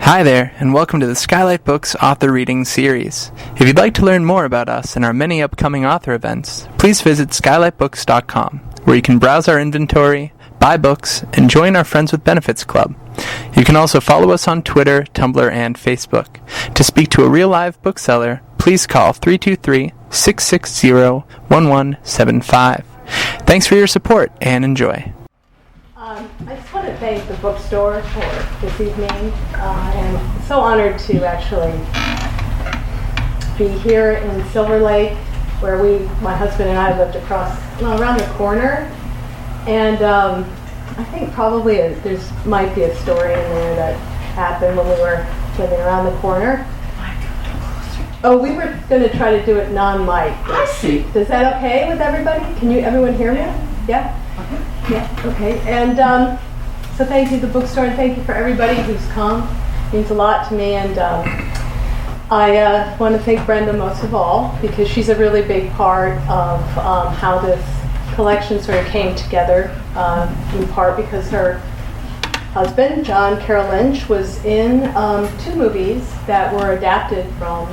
Hi there, and welcome to the Skylight Books Author Reading Series. If you'd like to learn more about us and our many upcoming author events, please visit skylightbooks.com, where you can browse our inventory, buy books, and join our Friends with Benefits Club. You can also follow us on Twitter, Tumblr, and Facebook. To speak to a real-live bookseller, please call 323-660-1175. Thanks for your support, and enjoy. I just want to thank the bookstore for this evening, and I'm so honored to actually be here in Silver Lake, where my husband and I lived around the corner, and I think probably might be a story in there that happened when we were living around the corner. Oh, we were going to try to do it non-mic. I see. Is that okay with everybody? Can everyone hear me? Yeah? Yeah, okay. And so thank you to the bookstore, and thank you for everybody who's come. It means a lot to me, and I want to thank Brenda most of all, because she's a really big part of how this collection sort of came together, in part because her husband, John Carroll Lynch, was in 2 movies that were adapted from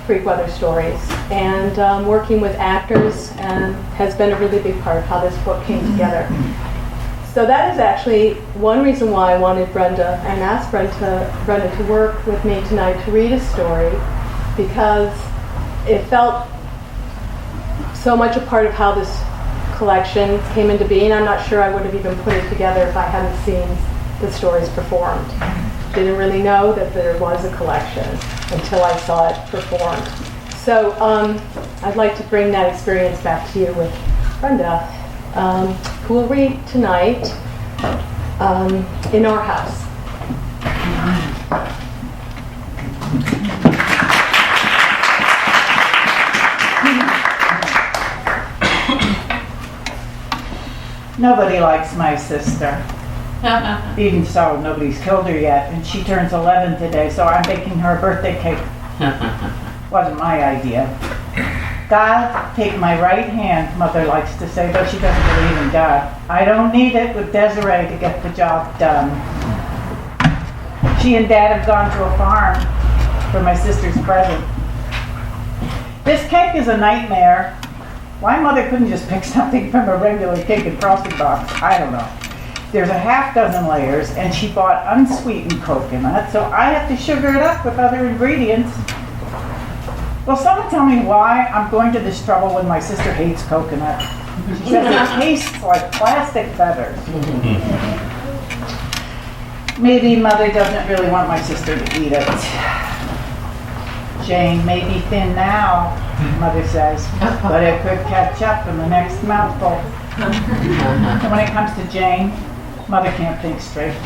Greek weather stories, and working with actors has been a really big part of how this book came together. So that is actually one reason why I wanted Brenda and asked Brenda to work with me tonight to read a story, because it felt so much a part of how this collection came into being. I'm not sure I would have even put it together if I hadn't seen the stories performed. Didn't really know that there was a collection until I saw it performed. So I'd like to bring that experience back to you with Brenda, who will read tonight in our house. Nobody likes my sister. Even so, nobody's killed her yet, and she turns 11 today, so I'm baking her a birthday cake. Wasn't my idea. God, take my right hand, Mother likes to say, though she doesn't believe in God. I don't need it with Desiree to get the job done. She and Dad have gone to a farm for my sister's present. This cake is a nightmare. Why Mother couldn't just pick something from a regular cake and frosting box, I don't know. There's a half dozen layers, and she bought unsweetened coconut, so I have to sugar it up with other ingredients. Will someone tell me why I'm going to this trouble when my sister hates coconut? She says it tastes like plastic feathers. Maybe Mother doesn't really want my sister to eat it. Jane may be thin now, Mother says, but it could catch up in the next mouthful. And when it comes to Jane, Mother can't think straight.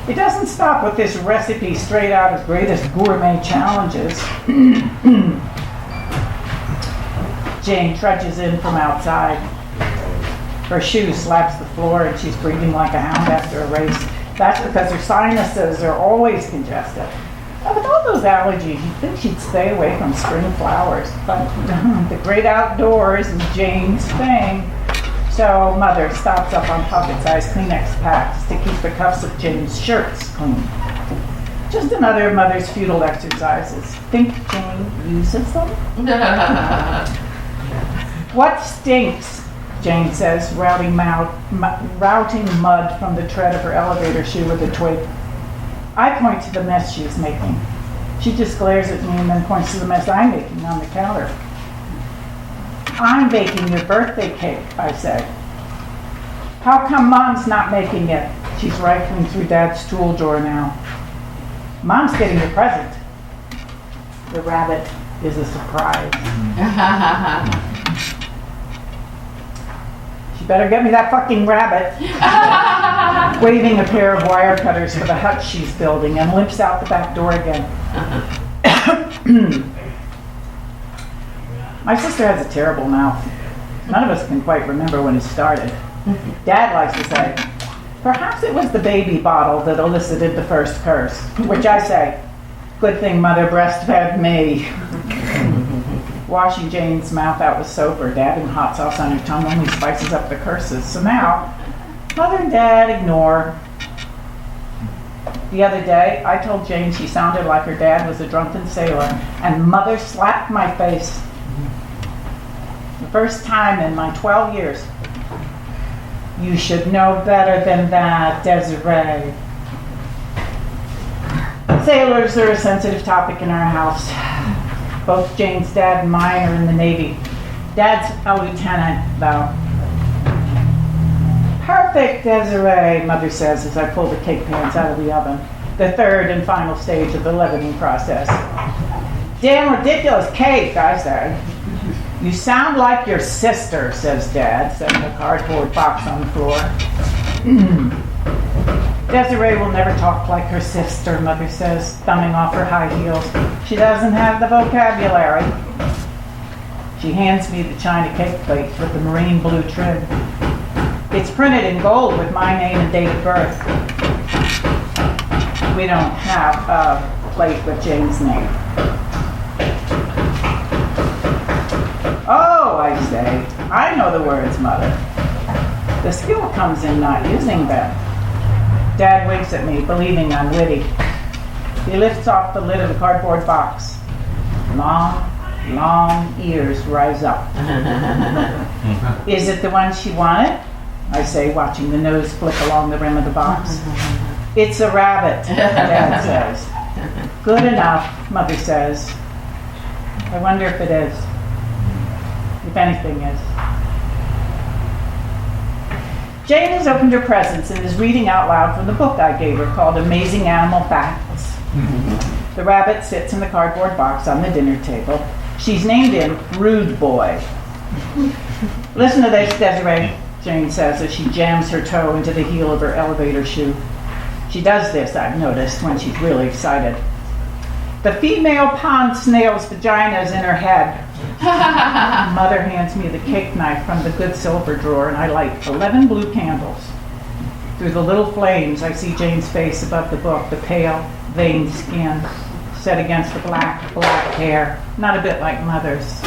It doesn't stop with this recipe straight out of Greatest Gourmet Challenges. Jane trudges in from outside. Her shoe slaps the floor and she's breathing like a hound after a race. That's because her sinuses are always congested. With all those allergies, you'd think she'd stay away from spring flowers. But the great outdoors is Jane's thing. So Mother stocks up on pocket-sized Kleenex packs to keep the cuffs of Jane's shirts clean. Just another of Mother's futile exercises. Think Jane uses them? What stinks, Jane says, routing mud from the tread of her elevator shoe with a twig. I point to the mess she's making. She just glares at me and then points to the mess I'm making on the counter. I'm baking your birthday cake, I say. How come Mom's not making it? She's rifling through Dad's tool drawer now. Mom's getting the present. The rabbit is a surprise. She better get me that fucking rabbit. Waving a pair of wire cutters for the hut she's building, and limps out the back door again. My sister has a terrible mouth. None of us can quite remember when it started. Dad likes to say, perhaps it was the baby bottle that elicited the first curse, to which I say, good thing Mother breastfed me. Washing Jane's mouth out with soap or dabbing hot sauce on her tongue only spices up the curses. So now, Mother and Dad ignore The other day, I told Jane she sounded like her dad was a drunken sailor, and Mother slapped my face. The first time in my 12 years. You should know better than that, Desiree. Sailors are a sensitive topic in our house. Both Jane's dad and mine are in the Navy. Dad's a lieutenant, though. Perfect, Desiree, Mother says as I pull the cake pans out of the oven. The third and final stage of the leavening process. Damn ridiculous cake, I say. You sound like your sister, says Dad, setting a cardboard box on the floor. Desiree will never talk like her sister, Mother says, thumbing off her high heels. She doesn't have the vocabulary. She hands me the china cake plate with the marine blue trim. It's printed in gold with my name and date of birth. We don't have a plate with Jane's name. Oh, I say, I know the words, Mother. The skill comes in not using them. Dad winks at me, believing I'm witty. He lifts off the lid of the cardboard box. Long, long ears rise up. Is it the one she wanted? I say, watching the nose flick along the rim of the box. It's a rabbit, Dad says. Good enough, Mother says. I wonder if it is. If anything is. Jane has opened her presents and is reading out loud from the book I gave her called Amazing Animal Facts. The rabbit sits in the cardboard box on the dinner table. She's named him Rude Boy. Listen to this, Desiree, Jane says as she jams her toe into the heel of her elevator shoe. She does this, I've noticed, when she's really excited. The female pond snail's vagina is in her head. Mother hands me the cake knife from the good silver drawer, and I light 11 blue candles. Through the little flames, I see Jane's face above the book, the pale, veined skin set against the black hair, not a bit like Mother's.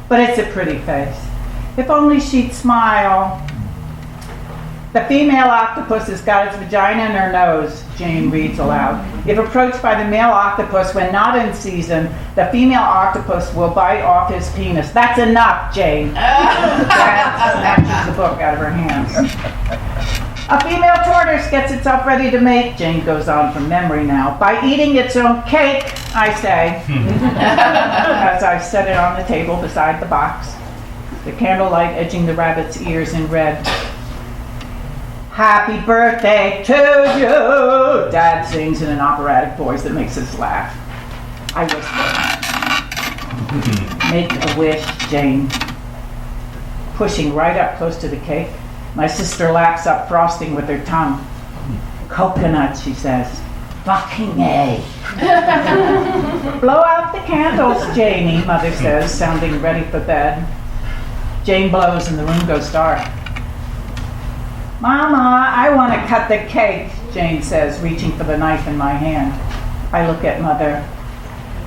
But it's a pretty face. If only she'd smile. The female octopus has got its vagina in her nose, Jane reads aloud. If approached by the male octopus when not in season, the female octopus will bite off his penis. That's enough, Jane. Dad snatches the book out of her hands. A female tortoise gets itself ready to mate, Jane goes on from memory now, by eating its own cake, I say, as I set it on the table beside the box, the candlelight edging the rabbit's ears in red. Happy birthday to you, Dad sings in an operatic voice that makes us laugh. I whisper, make a wish, Jane. Pushing right up close to the cake, my sister laps up frosting with her tongue. Coconut, she says. Fucking A. Blow out the candles, Janie, Mother says, sounding ready for bed. Jane blows and the room goes dark. Mama, I want to cut the cake, Jane says, reaching for the knife in my hand. I look at Mother.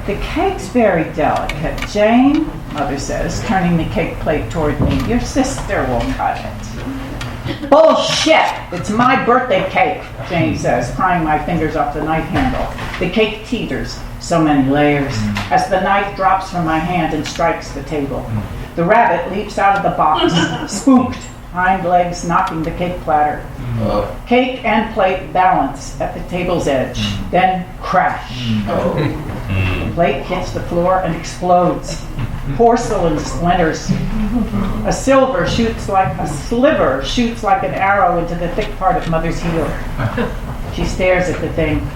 The cake's very delicate, Jane, Mother says, turning the cake plate toward me. Your sister will cut it. Bullshit! It's my birthday cake, Jane says, prying my fingers off the knife handle. The cake teeters, so many layers, as the knife drops from my hand and strikes the table. The rabbit leaps out of the box, spooked, hind legs knocking the cake platter. Cake and plate balance at the table's edge, then crash. The plate hits the floor and explodes. Porcelain splinters. A sliver shoots like an arrow into the thick part of Mother's heel. She stares at the thing,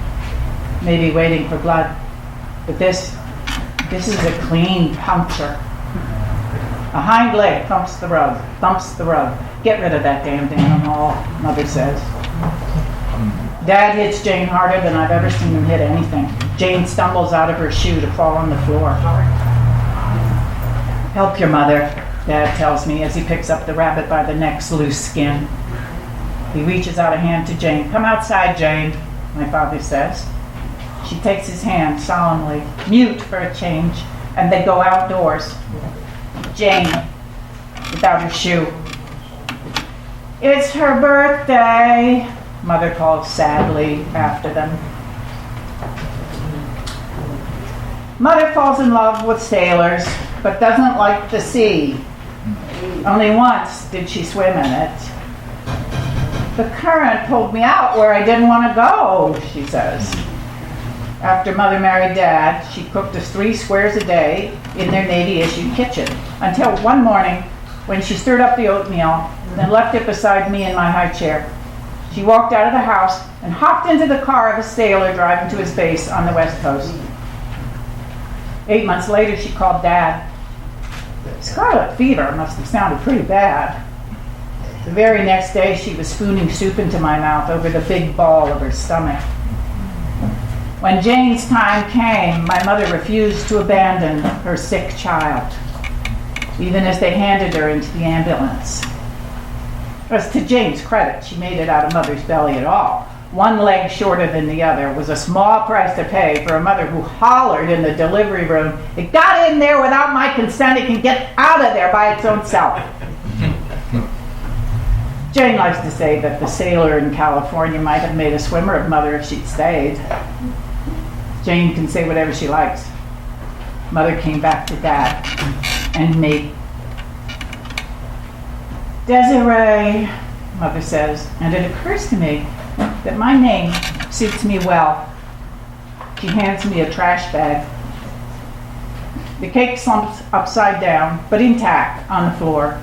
maybe waiting for blood. But this is a clean puncture. A hind leg thumps the rug. Get rid of that damned animal, Mother says. Dad hits Jane harder than I've ever seen him hit anything. Jane stumbles out of her shoe to fall on the floor. Help your mother, Dad tells me as he picks up the rabbit by the neck's loose skin. He reaches out a hand to Jane. Come outside, Jane, my father says. She takes his hand solemnly, mute for a change, and they go outdoors. Jane, without her shoe. It's her birthday, Mother calls sadly after them. Mother falls in love with sailors, but doesn't like the sea. Only once did she swim in it. The current pulled me out where I didn't want to go, she says. After Mother married Dad, she cooked us 3 squares a day in their Navy-issued kitchen, until one morning when she stirred up the oatmeal and left it beside me in my high chair. She walked out of the house and hopped into the car of a sailor driving to his base on the West Coast. 8 months later, she called Dad. Scarlet fever must have sounded pretty bad. The very next day, she was spooning soup into my mouth over the big ball of her stomach. When Jane's time came, my mother refused to abandon her sick child, even as they handed her into the ambulance. As to Jane's credit, she made it out of Mother's belly at all. One leg shorter than the other was a small price to pay for a mother who hollered in the delivery room, "It got in there without my consent, it can get out of there by its own self." Jane likes to say that the sailor in California might have made a swimmer of Mother if she'd stayed. Jane can say whatever she likes. Mother came back to Dad and me. "Desiree," Mother says, and it occurs to me that my name suits me well. She hands me a trash bag. The cake slumps upside down, but intact, on the floor.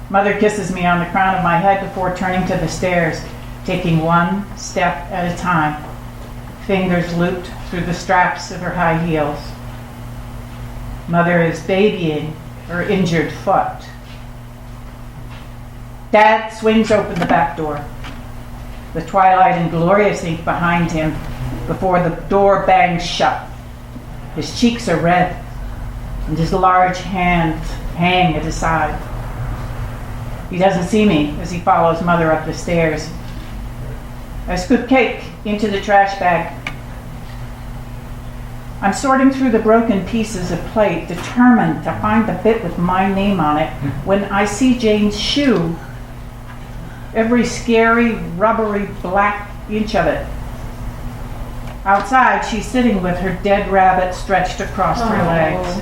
Mother kisses me on the crown of my head before turning to the stairs, taking one step at a time, fingers looped through the straps of her high heels. Mother is babying her injured foot. Dad swings open the back door. The twilight and glorious ink behind him before the door bangs shut. His cheeks are red, and his large hands hang at his side. He doesn't see me as he follows Mother up the stairs. I scoop cake into the trash bag. I'm sorting through the broken pieces of plate, determined to find the bit with my name on it, when I see Jane's shoe. Every scary, rubbery black inch of it. Outside, she's sitting with her dead rabbit stretched across her legs.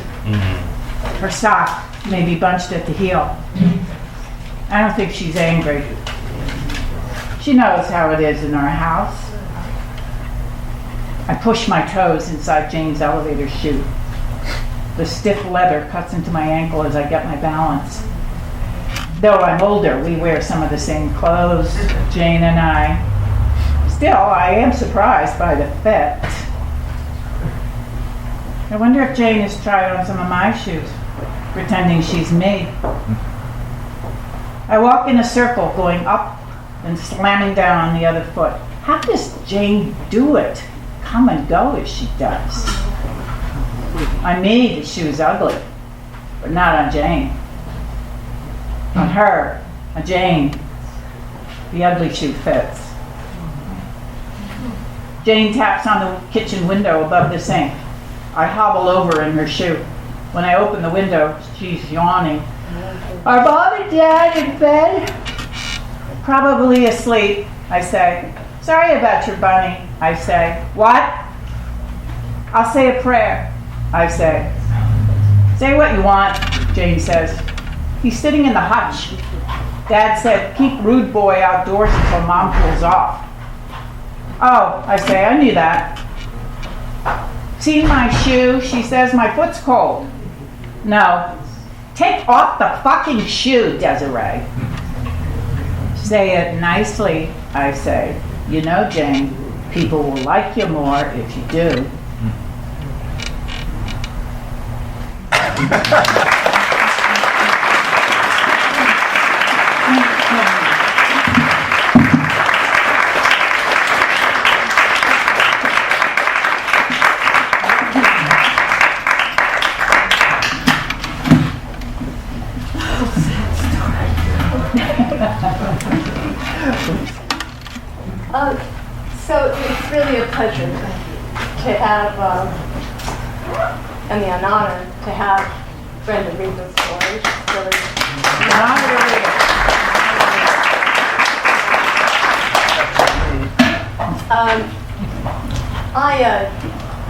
Her sock may be bunched at the heel. I don't think she's angry. She knows how it is in our house. I push my toes inside Jane's elevator shoe. The stiff leather cuts into my ankle as I get my balance. Though I'm older, we wear some of the same clothes, Jane and I. Still, I am surprised by the fit. I wonder if Jane has tried on some of my shoes, pretending she's me. I walk in a circle, going up and slamming down on the other foot. How does Jane do it? Come and go as she does. On me, the shoe's ugly, but not on Jane. On her, on Jane, the ugly shoe fits. Jane taps on the kitchen window above the sink. I hobble over in her shoe. When I open the window, she's yawning. "Are Bob and Dad in bed?" "Probably asleep," I say. "Sorry about your bunny," I say. "What?" "I'll say a prayer," I say. "Say what you want," Jane says. "He's sitting in the hutch. Dad said, keep rude boy outdoors until Mom cools off." "Oh," I say, "I knew that." "See my shoe?" she says. "My foot's cold." "No." "Take off the fucking shoe, Desiree." "Say it nicely," I say. "You know, Jane, people will like you more if you do." So it's really a pleasure to have, and an honor to have Brenda read this story. It's really an honor to read it.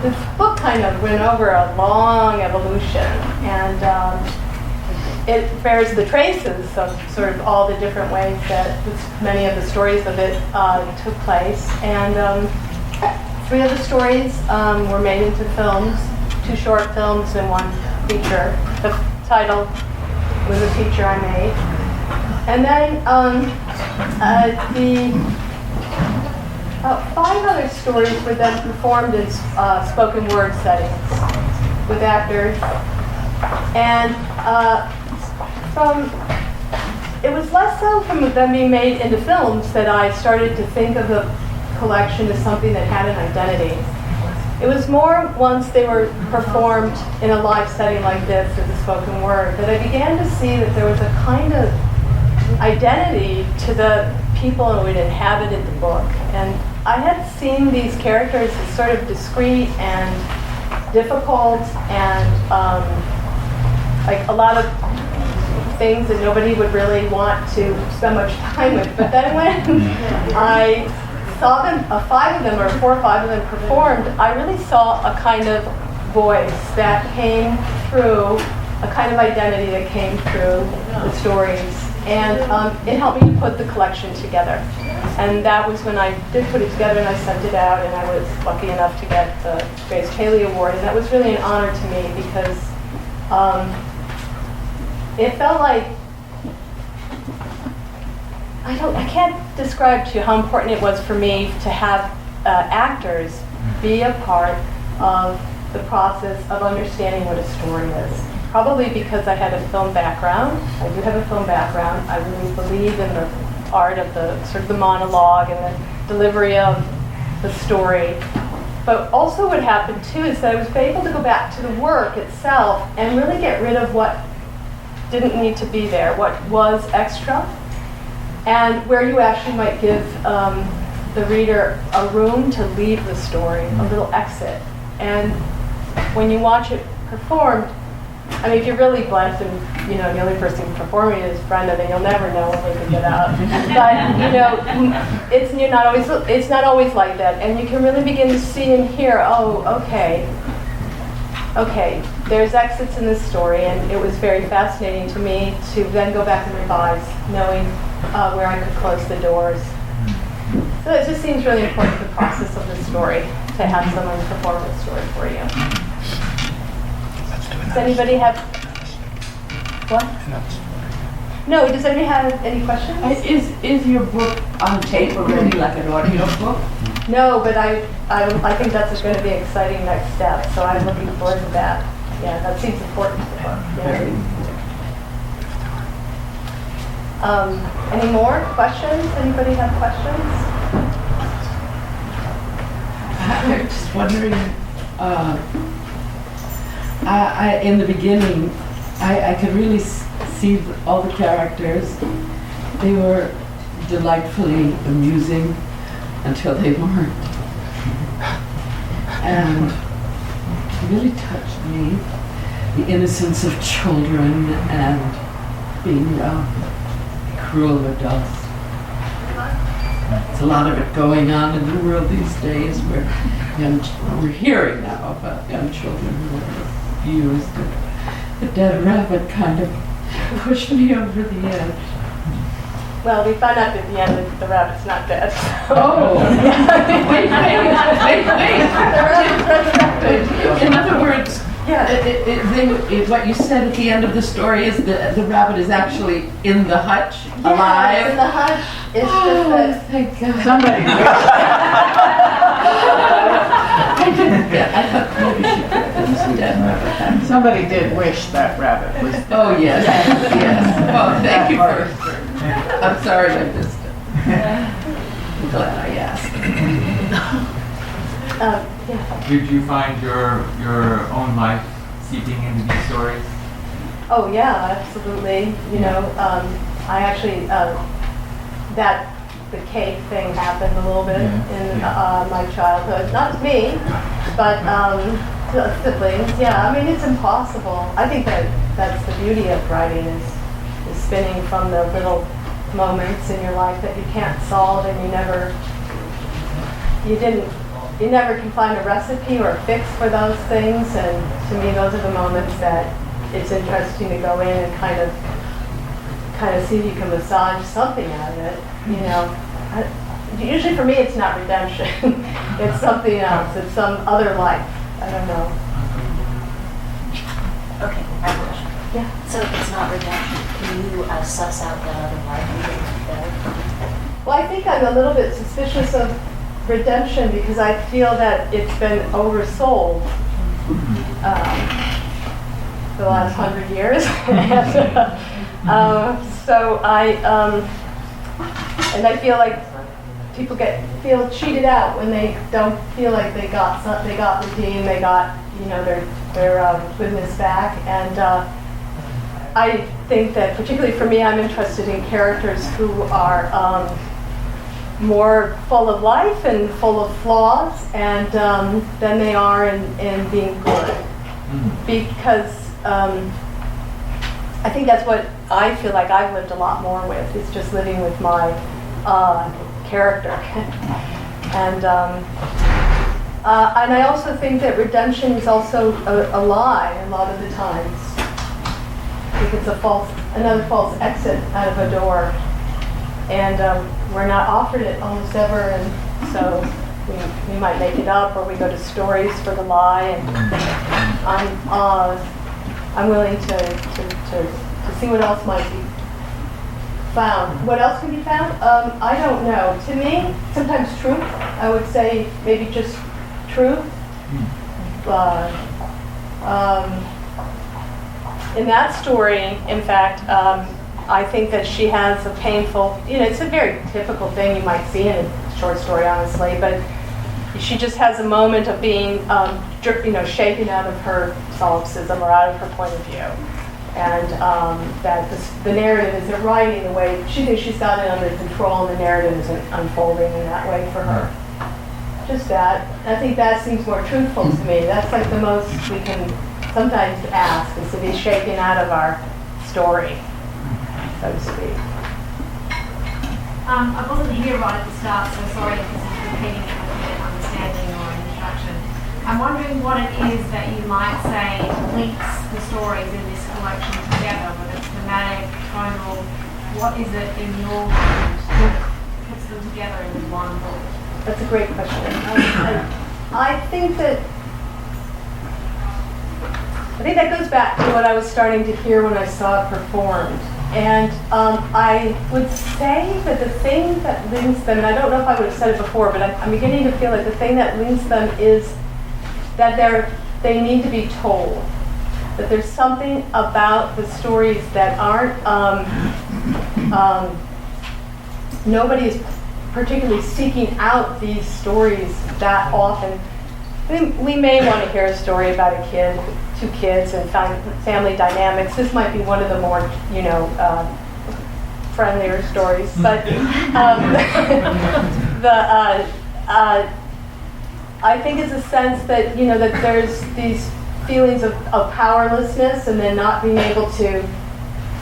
This book kind of went over a long evolution, and it bears the traces of sort of all the different ways that many of the stories of it took place. And 3 of the stories were made into films, 2 short films and 1 feature. The title was a feature I made. And then the 5 other stories were then performed in spoken word settings with actors. And it was less so from them being made into films that I started to think of the collection as something that had an identity. It was more once they were performed in a live setting like this as a spoken word that I began to see that there was a kind of identity to the people who had inhabited the book. And I had seen these characters as sort of discreet and difficult and like a lot of things that nobody would really want to spend much time with. But then when I saw them, 5 of them, or 4 or 5 of them performed, I really saw a kind of voice that came through, a kind of identity that came through the stories. And it helped me to put the collection together. And that was when I did put it together and I sent it out, and I was lucky enough to get the Grace Paley Award. And that was really an honor to me because it felt like, I can't describe to you how important it was for me to have actors be a part of the process of understanding what a story is. Probably because I had a film background. I do have a film background. I really believe in the art of the sort of the monologue and the delivery of the story. But also what happened too is that I was able to go back to the work itself and really get rid of what didn't need to be there, what was extra, and where you actually might give the reader a room to leave the story, a little exit. And when you watch it performed, I mean, if you're really blessed and, the only person performing is Brenda, then you'll never know when we can get out. But, it's not always like that. And you can really begin to see and hear, okay, there's exits in this story. And it was very fascinating to me to then go back and revise, knowing where I could close the doors. So it just seems really important, the process of the story, to have someone perform the story for you. Does anybody have what? No. Does anybody have any questions? Is your book on tape already, like an audio book? No, but I think that's going to be an exciting next step. So I'm looking forward to that. Yeah, that seems important to the book. Yeah. Any more questions? Anybody have questions? I'm just wondering. In the beginning, I could really see all the characters. They were delightfully amusing until they weren't. And it really touched me, the innocence of children and being cruel adults. There's a lot of it going on in the world these days where we're hearing now about young children who are abused. The dead rabbit kind of pushed me over the edge. Well, we found out at the end that the rabbit's not dead. Oh! Wait. The rabbit's resurrected. In other words, what you said at the end of the story is the rabbit is actually in the hutch, alive. It's in the hutch. It's just that. Thank God. Somebody I thought maybe she was dead rabbit. Somebody did wish that rabbit was dead. Oh, yes. Well, thank you for. I'm sorry I missed it. I'm glad I asked. Did you find your own life seeping into these stories? Oh yeah, absolutely. I actually the cake thing happened a little bit in my childhood. Not me, but siblings. Yeah, I mean it's impossible. I think that's the beauty of writing is spinning from the little moments in your life that you can't solve and you never you never can find a recipe or a fix for those things, and to me those are the moments that it's interesting to go in and kind of see if you can massage something out of it. Usually for me it's not redemption. It's something else. It's some other life. I don't know. Okay, I have a question. Yeah. So if it's not redemption, can you suss out that other life and get it better? Well, I think I'm a little bit suspicious of redemption because I feel that it's been oversold for the last 100 years. So and I feel like people feel cheated out when they don't feel like they got redeemed, they got their goodness back, and I think that particularly for me, I'm interested in characters who are more full of life and full of flaws, and than they are in being good, because I think that's what I feel like I've lived a lot more with. It's just living with my character. And I also think that redemption is also a lie a lot of the times. I think it's another false exit out of a door. And we're not offered it almost ever, and so we might make it up, or we go to stories for the lie. And I'm willing to see what else might be found. What else can be found? I don't know. To me, sometimes truth. I would say maybe just truth. In that story, in fact, I think that she has a painful, it's a very typical thing you might see in a short story, honestly, but she just has a moment of being, shaken out of her solipsism or out of her point of view. And that the narrative isn't writing the way she thinks she's got it under control, and the narrative isn't unfolding in that way for her. Just that. I think that seems more truthful to me. That's like the most we can sometimes ask, is to be shaken out of our story, so to speak. I wasn't here right at the start, so sorry if this is repeating an understanding or an introduction. I'm wondering what it is that you might say links the stories in this collection together, whether it's thematic, tonal. What is it in your mind that puts them together in one book? That's a great question. I think that goes back to what I was starting to hear when I saw it performed. And I would say that the thing that links them, and I don't know if I would have said it before, but I'm beginning to feel like the thing that links them is that they need to be told. That there's something about the stories that aren't, nobody is particularly seeking out these stories that often. We may want to hear a story about a kid, two kids, and family dynamics. This might be one of the more, friendlier stories. But I think it's a sense that that there's these feelings of powerlessness, and then not being able to,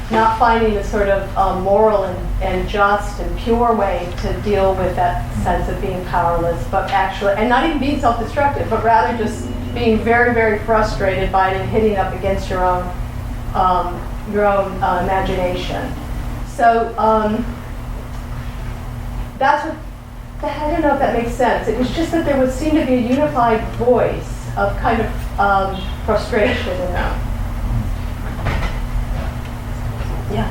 not finding a sort of moral and just and pure way to deal with that sense of being powerless, but actually, and not even being self-destructive, but rather just being very, very frustrated by it and hitting up against your own imagination. So that's what. I don't know if that makes sense. It was just that there would seem to be a unified voice of kind of frustration in them. Yeah.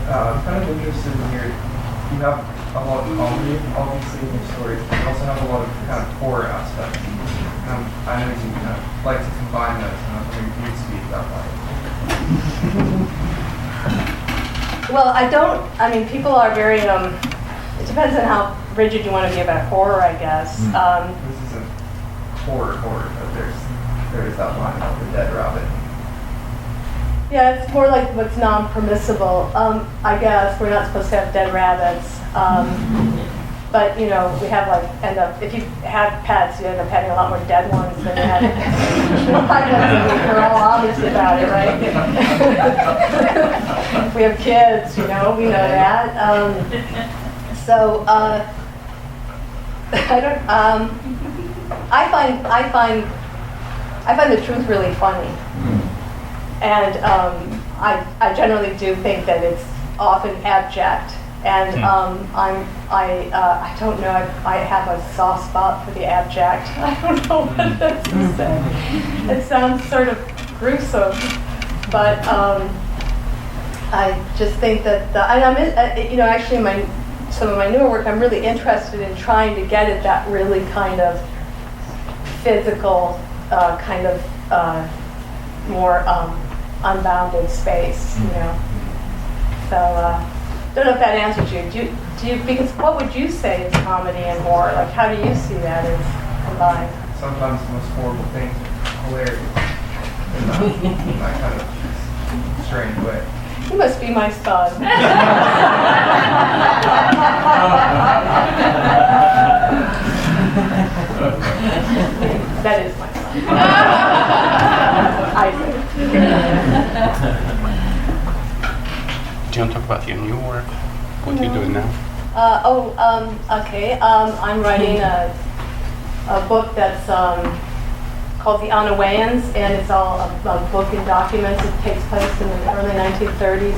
I'm kind of interested in here. You have a lot of comedy, obviously, in your stories, but you also have a lot of kind of horror aspects. I know you kind of like to combine those, and I'm wondering if you'd speak that way. Well, people are very, it depends on how rigid you want to be about horror, I guess. This isn't horror, but there is that line about the dead rabbit. Yeah, it's more like what's non-permissible. I guess we're not supposed to have dead rabbits. But, we have if you have pets, you end up having a lot more dead ones than you have live ones. We're all honest about it, right? We have kids, we know that. I don't. I find the truth really funny, and I generally do think that it's often abject, and I don't know. I have a soft spot for the abject. I don't know what that's to say. It sounds sort of gruesome, but I just think that and I'm actually some of my newer work, I'm really interested in trying to get at that really kind of physical, more unbounded space, So, don't know if that answers you. Do you? Because what would you say is comedy and horror? Like, how do you see that as combined? Sometimes the most horrible things are hilarious in that kind of strange way. You must be my son. That is my son. I think. Do you want to talk about your new work? What you're doing now? Okay. I'm writing a book that's called The Onawayans, and it's all a book and documents. It takes place in the early 1930s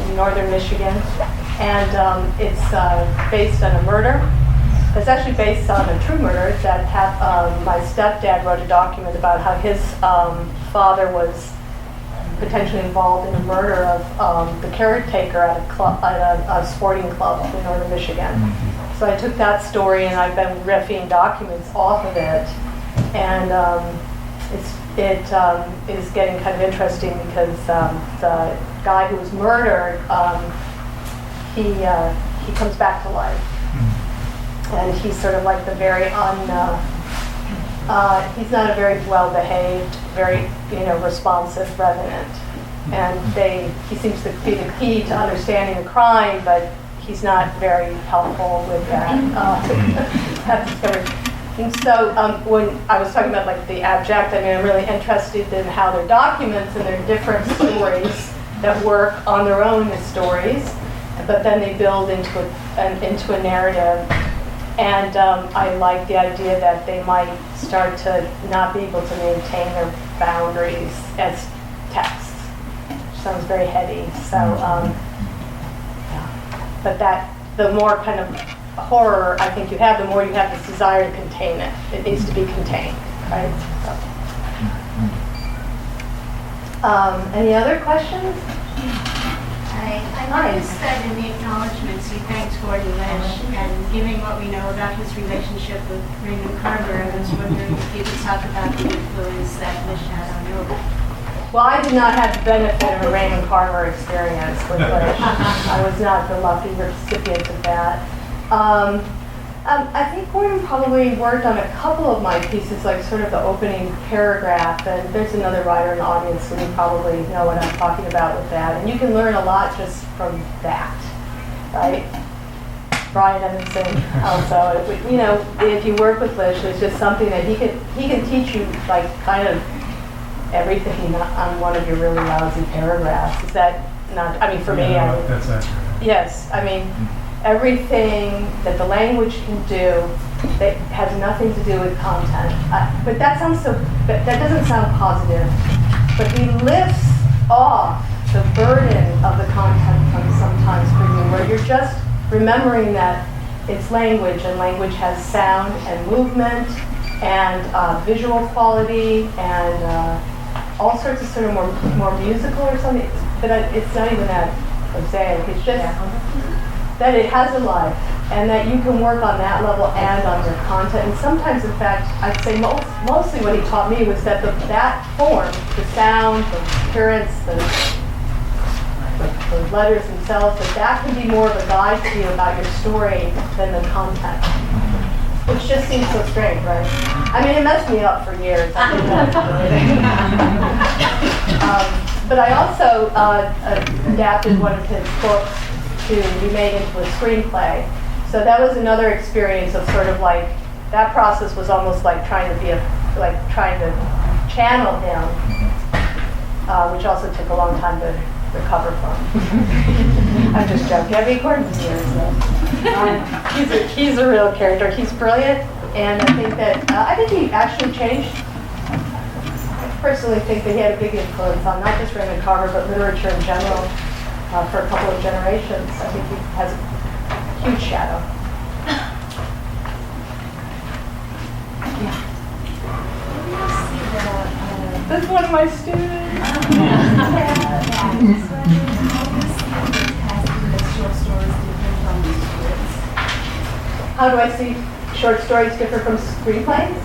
in northern Michigan, and it's based on a murder. It's actually based on a true murder that my stepdad wrote a document about how his father was potentially involved in the murder of the caretaker at a sporting club in northern Michigan. So I took that story and I've been riffing documents off of it, and it is getting kind of interesting because the guy who was murdered, he comes back to life, and he's sort of like the very he's not a very well-behaved, very responsive revenant, and he seems to be the key to understanding the crime, but he's not very helpful with that. And so when I was talking about like the abject, I'm really interested in how their documents and their different stories that work on their own as stories, but then they build into a narrative. And I like the idea that they might start to not be able to maintain their boundaries as texts, which sounds very heady. So, but the more kind of horror I think you have, the more you have this desire to contain it. It needs to be contained, right? So. Any other questions? I noticed that in the acknowledgments you thanked Gordon Lish, and given what we know about his relationship with Raymond Carver, I was wondering if you could talk about the influence that Lish had on your work. Well, I did not have the benefit of a Raymond Carver experience with Lish. I was not the lucky recipient of that. I think Gordon probably worked on a couple of my pieces, like sort of the opening paragraph, and there's another writer in the audience who would probably know what I'm talking about with that, and you can learn a lot just from that, right? Brian Emerson also, if you work with Lish, it's just something that he can teach you like kind of everything on one of your really lousy paragraphs. Is that not, for me, that's accurate. Yes, everything that the language can do that has nothing to do with content. But that doesn't sound positive. But he lifts off the burden of the content sometimes for you, where you're just remembering that it's language, and language has sound and movement and visual quality and all sorts of sort of more musical or something. But it's not even that prosaic. It's just that it has a life, and that you can work on that level and on your content. And sometimes, in fact, I'd say mostly what he taught me was that that form, the sound, the appearance, the letters themselves, that can be more of a guide to you about your story than the content. Which just seems so strange, right? It messed me up for years. I didn't know. But I also adapted one of his books to be made into a screenplay. So that was another experience of sort of like, that process was almost like trying to channel him, which also took a long time to recover from. I'm just joking. I mean, Gordon's here, so he's a real character. He's brilliant, and I think that I think he actually changed. I personally think that he had a big influence on not just Raymond Carver, but literature in general for a couple of generations. I think he has a huge shadow. That's one of my students. How do I see short stories differ from screenplays?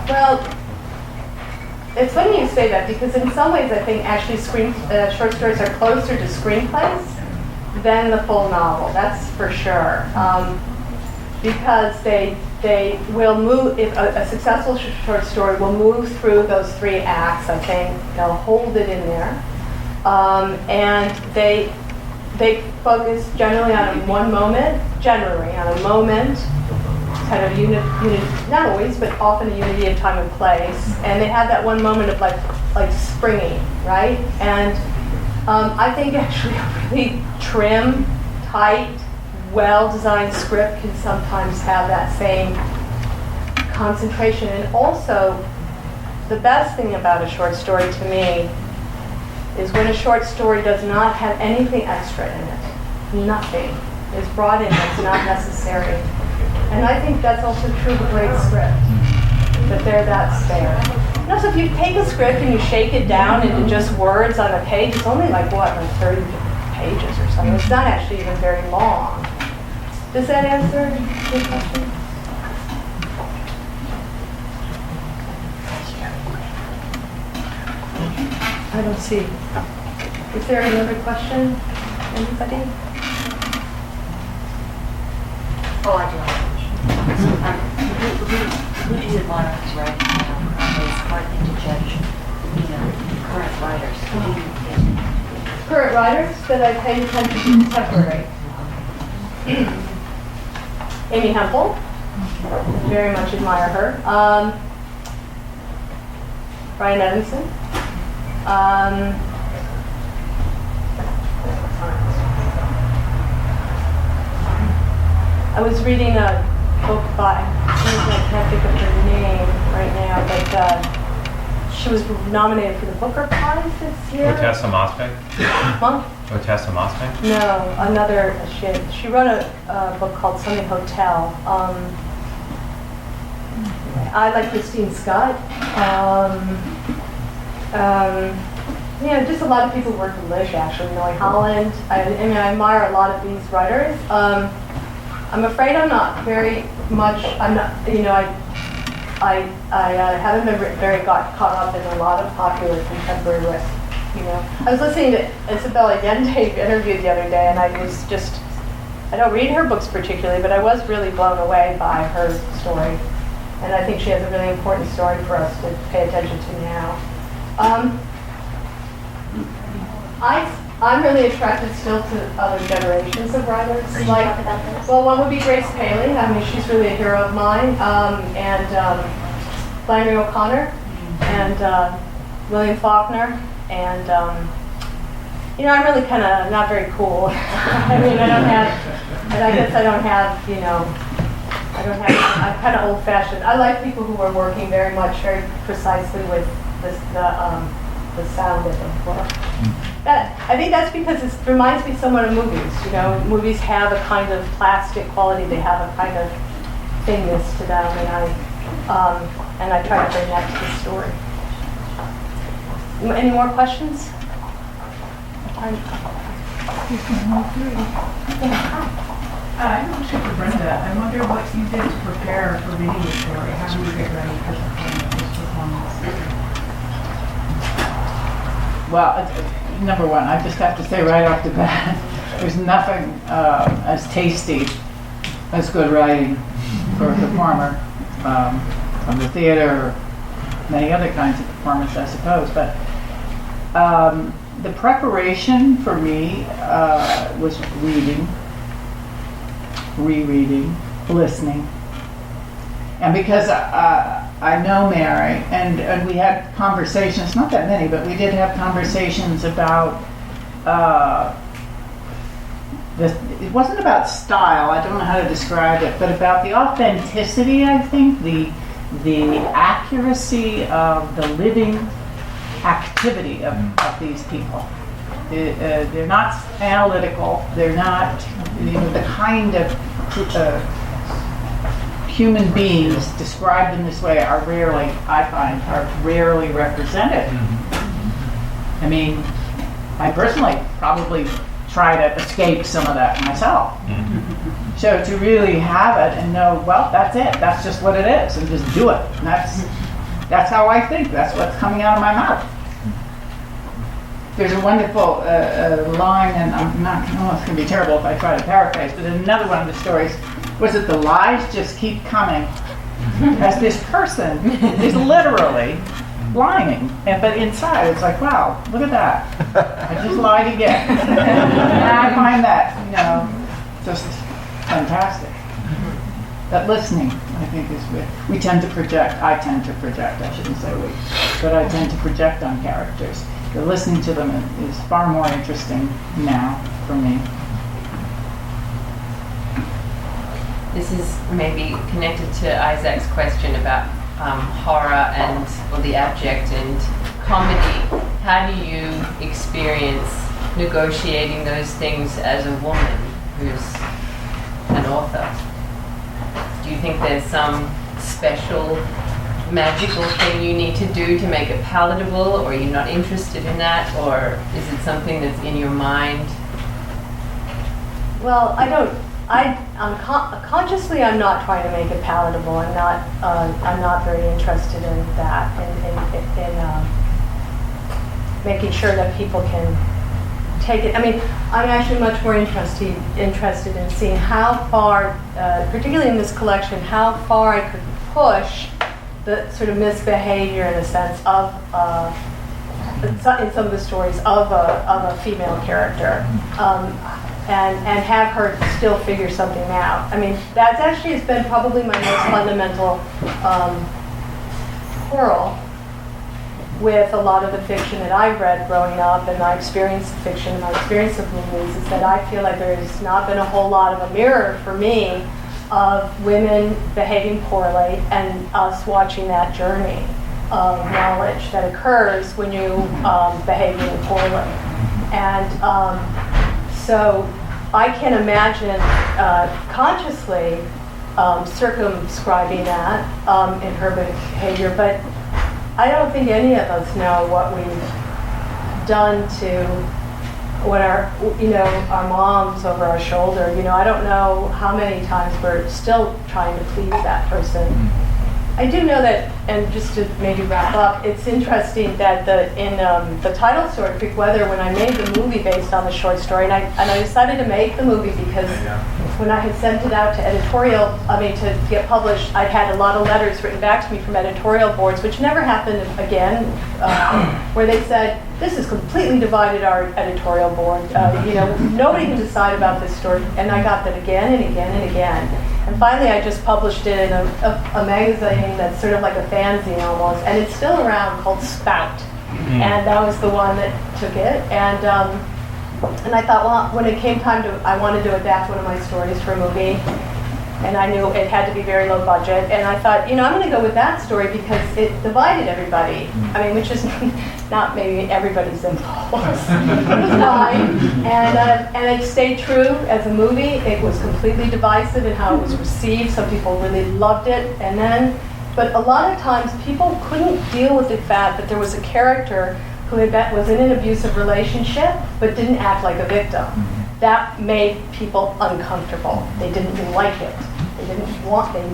Well, it's funny you say that because in some ways I think actually short stories are closer to screenplays than the full novel. That's for sure. Because they will move, if a successful short story will move through those 3 acts, I think. They'll hold it in there. And they focus generally on one moment, kind of unity, not always, but often a unity of time and place. And they have that one moment of like springing, right? And I think actually a really trim, tight, well-designed script can sometimes have that same concentration. And also, the best thing about a short story to me is when a short story does not have anything extra in it. Nothing is brought in that's not necessary. And I think that's also true of a great script, that that's there. And also, if you take a script and you shake it down into just words on a page, it's only like 30 pages or something. It's not actually even very long. Does that answer your question? I don't see. Is there another question? Anybody? Oh, I do have a question. Who do you admire who's writing now? It's hard thing to judge, current writers. Who do you think? Current writers that I pay attention to contemporary. Amy Hempel, very much admire her. Brian Evanson. I was reading a book by, I can't think of her name right now, but she was nominated for the Booker Prize this year. Otessa Moskvik? Huh? Otessa Moskvik? No, another. She wrote a book called Sunday Hotel. I like Christine Scott. Just a lot of people work with Lish, actually. Millie Holland. I admire a lot of these writers. I'm afraid I'm not very much. I'm not. I haven't been very caught up in a lot of popular contemporary work. I was listening to Isabel Allende interview the other day, and I don't read her books particularly, but I was really blown away by her story. And I think she has a really important story for us to pay attention to now. I'm really attracted still to other generations of writers. One would be Grace Paley. I mean, she's really a hero of mine. And Flannery O'Connor, and William Faulkner. And, I'm really kind of not very cool. I mean, I'm kind of old-fashioned. I like people who are working very precisely with the sound of the book. I think that's because it reminds me somewhat of movies. Movies have a kind of plastic quality. They have a kind of thingness to them, and I try to bring that to the story. Any more questions? I have a question for Brenda. I wonder what you did to prepare for reading the story. How do you get ready for this performance? Well, number one, I just have to say right off the bat, there's nothing as tasty as good writing for a performer from the theater or many other kinds of performance, I suppose. But the preparation for me was reading, rereading, listening, And because I know Mary, and we had conversations, not that many, but we did have conversations about, it wasn't about style, I don't know how to describe it, but about the authenticity, I think, the accuracy of the living activity of these people. They're not analytical, they're not the kind of human beings described in this way are rarely, I find, are rarely represented. I mean, I personally probably try to escape some of that myself. So to really have it and know, well, that's it, that's just what it is, and just do it. And that's how I think, that's what's coming out of my mouth. There's a wonderful line, and I'm not, oh, it's going to be terrible if I try to paraphrase, but in another one of the stories, was it the lies just keep coming as this person is literally lying, but inside it's like, wow, look at that, I just lied again. And I find that, just fantastic. That listening, I think, is we tend to project, I tend to project, I shouldn't say we, but I tend to project on characters. The listening to them is far more interesting now for me. This is maybe connected to Isaac's question about horror or the abject and comedy. How do you experience negotiating those things as a woman who's an author? Do you think there's some special magical thing you need to do to make it palatable, or you're not interested in that, or is it something that's in your mind? Well, consciously I'm not trying to make it palatable. I'm not very interested in that, in making sure that people can take it. I mean, I'm actually much more interested in seeing how far, particularly in this collection, how far I could push the sort of misbehavior, in a sense, of in some of the stories of a female character, and have her still figure something out. I mean, that's actually has been probably my most fundamental quarrel with a lot of the fiction that I've read growing up, and my experience of fiction, my experience of movies, is that I feel like there's not been a whole lot of a mirror for me of women behaving poorly and us watching that journey of knowledge that occurs when you behave really poorly. And so I can imagine consciously circumscribing that in her behavior, but I don't think any of us know what we've done to when our moms over our shoulder. I don't know how many times we're still trying to please that person. I do know that, and just to maybe wrap up, it's interesting that in the title story, Creek Weather, when I made the movie based on the short story, and I decided to make the movie because when I had sent it out to to get published, I'd had a lot of letters written back to me from editorial boards, which never happened again, where they said, this has completely divided our editorial board. Nobody can decide about this story. And I got that again and again and again. And finally, I just published it in a magazine that's sort of like a fanzine almost, and it's still around, called Spout. And that was the one that took it. And I thought, well, when it came time I wanted to adapt one of my stories for a movie, and I knew it had to be very low budget. And I thought, I'm going to go with that story because it divided everybody. I mean, which is not maybe everybody's impulse. It was mine. And it stayed true as a movie. It was completely divisive in how it was received. Some people really loved it. But a lot of times people couldn't deal with the fact that there was a character who was in an abusive relationship but didn't act like a victim. That made people uncomfortable. They didn't like it. They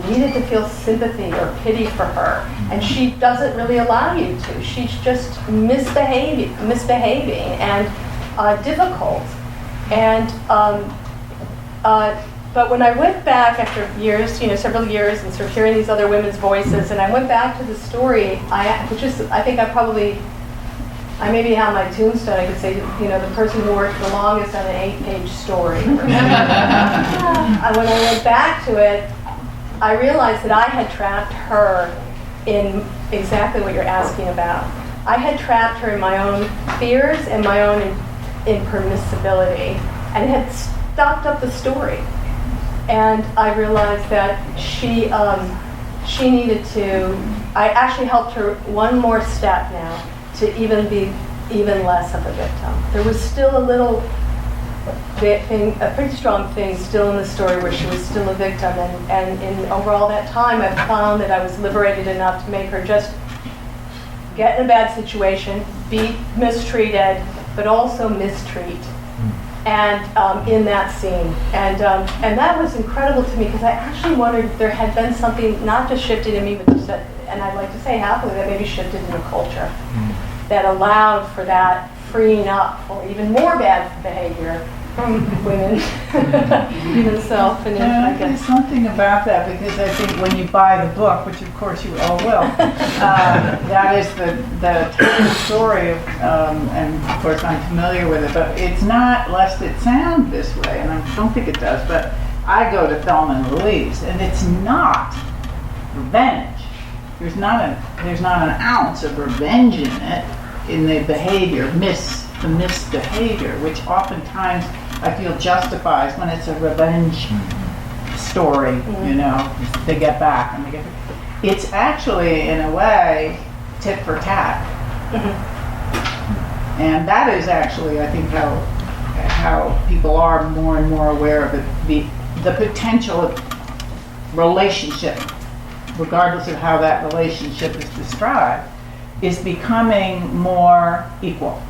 needed to feel sympathy or pity for her. And she doesn't really allow you to. She's just misbehaving and difficult. And but when I went back after years, several years, and sort of hearing these other women's voices, and I went back to the story, I maybe have my tombstone, I could say, the person who worked the longest on an 8-page story. When I went back to it, I realized that I had trapped her in exactly what you're asking about. I had trapped her in my own fears and my own impermissibility, and had stopped up the story. And I realized that she needed to. I actually helped her one more step now to even be even less of a victim. There was still a little thing, a pretty strong thing still in the story where she was still a victim, and over all that time I found that I was liberated enough to make her just get in a bad situation, be mistreated, but also mistreat. And in that scene, and that was incredible to me, because I actually wondered if there had been something not just shifted in me, but just that, and I'd like to say happily that maybe shifted in the culture that allowed for that freeing up for even more bad behavior from women, even self. And there's something about that, because I think when you buy the book, which of course you all will, that is the total story of, and of course I'm familiar with it, but it's not, lest it sound this way, and I don't think it does, but I go to Thelma and Louise, and it's not revenge. There's not an ounce of revenge in it, in the behavior, the misbehavior, which oftentimes I feel justifies when it's a revenge story, you know, they get back and they get back. It's actually, in a way, tit for tat. And that is actually, I think, how people are more and more aware of it, the potential of relationship, regardless of how that relationship is described, is becoming more equal.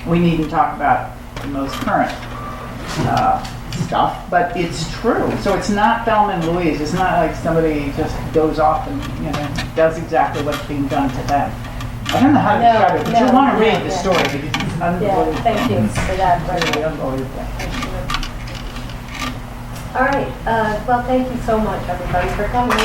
We needn't talk about the most current stuff, but it's true. So it's not Thelma and Louise. It's not like somebody just goes off and does exactly what's being done to them. I don't know how to describe it, but you'll want to read the story, because it's unbelievable. Yeah, thank you for that. Really unbelievable. All right. Well, thank you so much, everybody, for coming.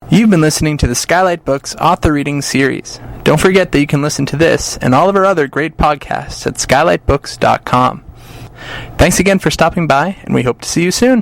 You've been listening to the Skylight Books Author Reading Series. Don't forget that you can listen to this and all of our other great podcasts at skylightbooks.com. Thanks again for stopping by, and we hope to see you soon.